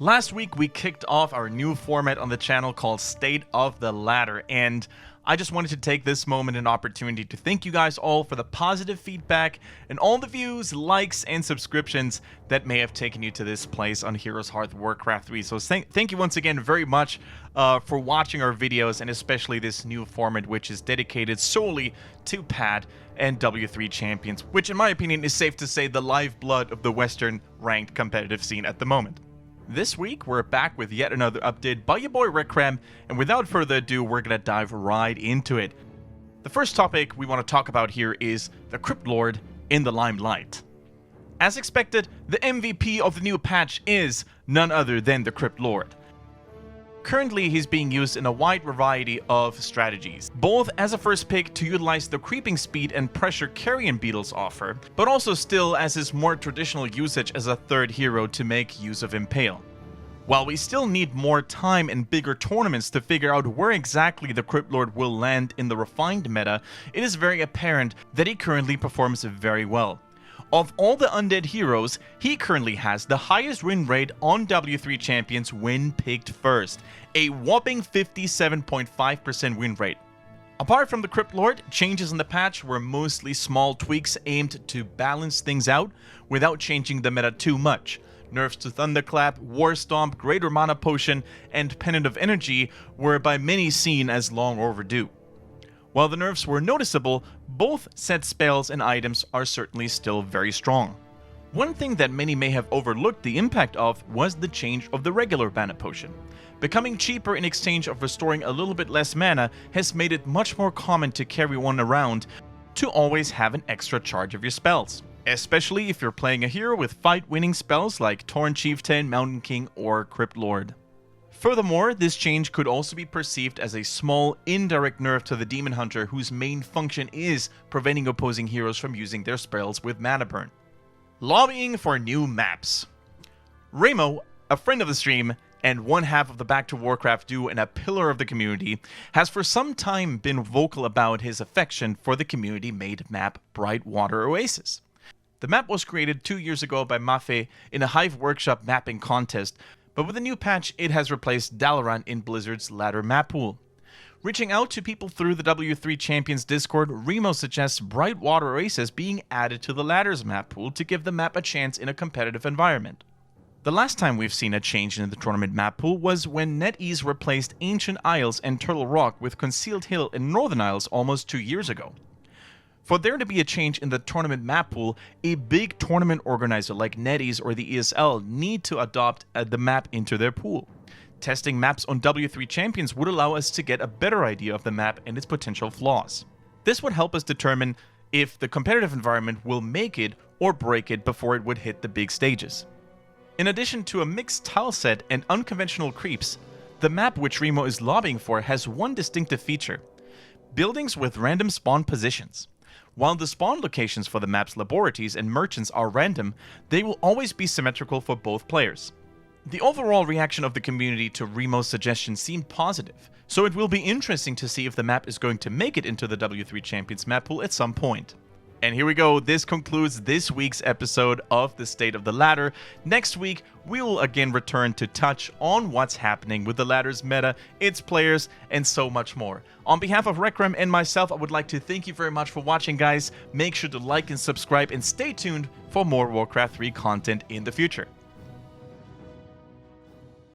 Last week we kicked off our new format on the channel called State of the Ladder, and I just wanted to take this moment and opportunity to thank you guys all for the positive feedback and all the views, likes, and subscriptions that may have taken you to this place on Heroes Hearth WarCraft 3. So thank you once again very much for watching our videos, and especially this new format which is dedicated solely to Pad and W3Champions, which in my opinion is safe to say the lifeblood of the Western ranked competitive scene at the moment. This week, we're back with yet another update by your boy Rehcram, and without further ado, we're gonna dive right into it. The first topic we want to talk about here is the Crypt Lord in the limelight. As expected, the MVP of the new patch is none other than the Crypt Lord. Currently, he's being used in a wide variety of strategies, both as a first pick to utilize the creeping speed and pressure carrion beetles offer, but also still as his more traditional usage as a third hero to make use of Impale. While we still need more time and bigger tournaments to figure out where exactly the Crypt Lord will land in the refined meta, it is very apparent that he currently performs very well. Of all the undead heroes, he currently has the highest win rate on W3Champions when picked first, a whopping 57.5% win rate. Apart from the Crypt Lord, changes in the patch were mostly small tweaks aimed to balance things out without changing the meta too much. Nerfs to Thunderclap, War Stomp, Greater Mana Potion, and Pendant of Energy were by many seen as long overdue. While the nerfs were noticeable, both set spells and items are certainly still very strong. One thing that many may have overlooked the impact of was the change of the regular mana potion. Becoming cheaper in exchange of restoring a little bit less mana has made it much more common to carry one around to always have an extra charge of your spells, especially if you're playing a hero with fight-winning spells like Tauren Chieftain, Mountain King, or Crypt Lord. Furthermore, this change could also be perceived as a small, indirect nerf to the Demon Hunter, whose main function is preventing opposing heroes from using their spells with mana burn. Lobbying for new maps. Remo, a friend of the stream, and one half of the Back to Warcraft duo and a pillar of the community, has for some time been vocal about his affection for the community-made map Brightwater Oasis. The map was created 2 years ago by Mafe in a Hive Workshop mapping contest, but with the new patch, it has replaced Dalaran in Blizzard's ladder map pool. Reaching out to people through the W3Champions Discord, Remo suggests Brightwater Oasis being added to the ladder's map pool to give the map a chance in a competitive environment. The last time we've seen a change in the tournament map pool was when NetEase replaced Ancient Isles and Turtle Rock with Concealed Hill and Northern Isles almost 2 years ago. For there to be a change in the tournament map pool, a big tournament organizer like NetEase or the ESL need to adopt the map into their pool. Testing maps on W3Champions would allow us to get a better idea of the map and its potential flaws. This would help us determine if the competitive environment will make it or break it before it would hit the big stages. In addition to a mixed tile set and unconventional creeps, the map which Remo is lobbying for has one distinctive feature: buildings with random spawn positions. While the spawn locations for the map's laboratories and merchants are random, they will always be symmetrical for both players. The overall reaction of the community to Remo's suggestion seemed positive, so it will be interesting to see if the map is going to make it into the W3Champions map pool at some point. And here we go, this concludes this week's episode of the State of the Ladder. Next week, we will again return to touch on what's happening with the ladder's meta, its players, and so much more. On behalf of Rehcram and myself, I would like to thank you very much for watching, guys. Make sure to like and subscribe, and stay tuned for more Warcraft 3 content in the future.